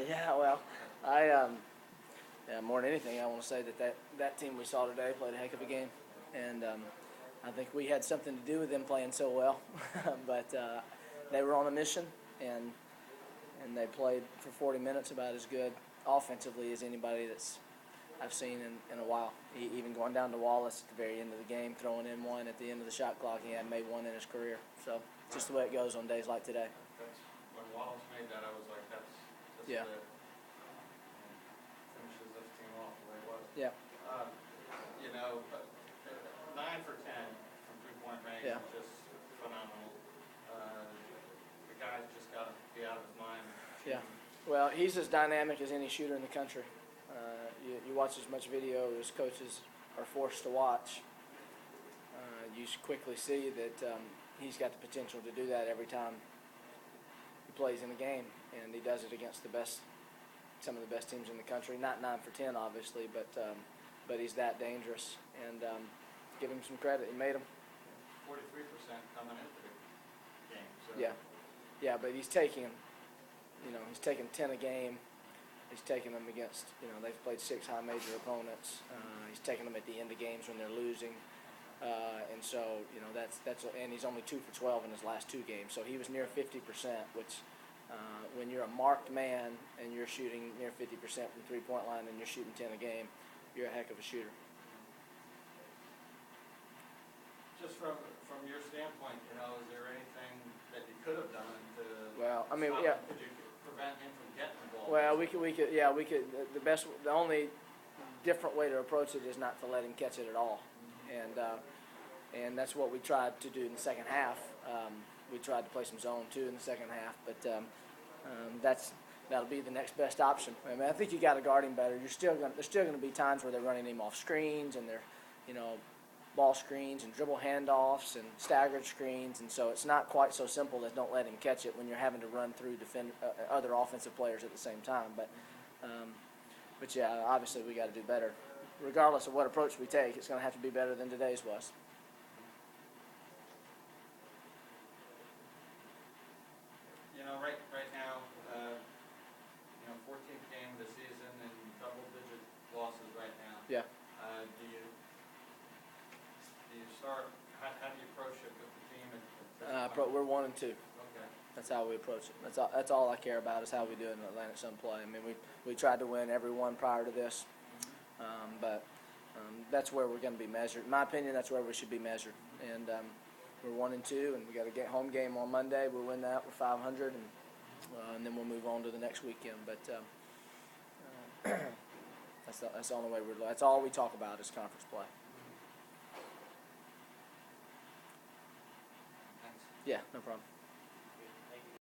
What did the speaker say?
Yeah, well, yeah, more than anything, I want to say that team we saw today played a heck of a game, and I think we had something to do with them playing so well. But they were on a mission, and they played for 40 minutes about as good offensively as anybody that's I've seen in a while. Even going down to Wallace at the very end of the game, throwing in one at the end of the shot clock. He hadn't made one in his career. So just the way it goes on days like today. That's when Wallace made that, I was like, that's Yeah. it. Finishes this team off the way it was. Yeah. 9 for 10 from 3-point range Yeah. is just phenomenal. The guy's just got to be out of his mind. Yeah. Well, he's as dynamic as any shooter in the country. You watch as much video as coaches are forced to watch. You quickly see that he's got the potential to do that every time he plays in a game, and he does it against some of the best teams in the country. Not 9 for 10, obviously, but he's that dangerous. And give him some credit. He made them. 43% coming into the game. So. Yeah, but he's taking 10 a game. He's taking them against, they've played 6 high major opponents. He's taking them at the end of games when they're losing. And so, and he's only 2 for 12 in his last 2 games. So he was near 50%, which when you're a marked man and you're shooting near 50% from three-point line and you're shooting 10 a game, you're a heck of a shooter. Just from your standpoint, is there anything that you could have done to Well, I mean, stop yeah. him? Could you prevent him from getting the ball? Well, we could. The only different way to approach it is not to let him catch it at all, and that's what we tried to do in the second half. We tried to play some zone too in the second half, but that'll be the next best option. I mean, I think you got to guard him better. There's still going to be times where they're running him off screens and they're, ball screens and dribble handoffs and staggered screens, and so it's not quite so simple as don't let him catch it when you're having to run through other offensive players at the same time. But yeah, obviously we got to do better. Regardless of what approach we take, it's going to have to be better than today's was. Right now, 14th game of the season and double-digit losses right now. Yeah. Do you start? How do you approach it with the team? We're 1 and 2. Okay. That's how we approach it. That's all I care about is how we do it in Atlantic Sun play. I mean, we tried to win every one prior to this, but that's where we're going to be measured. In my opinion, that's where we should be measured. And we're 1 and 2, and we got a home game on Monday. We'll win that. We're 500, and then we'll move on to the next weekend. But that's the only way we're. That's all we talk about is conference play. Thanks. Yeah, no problem.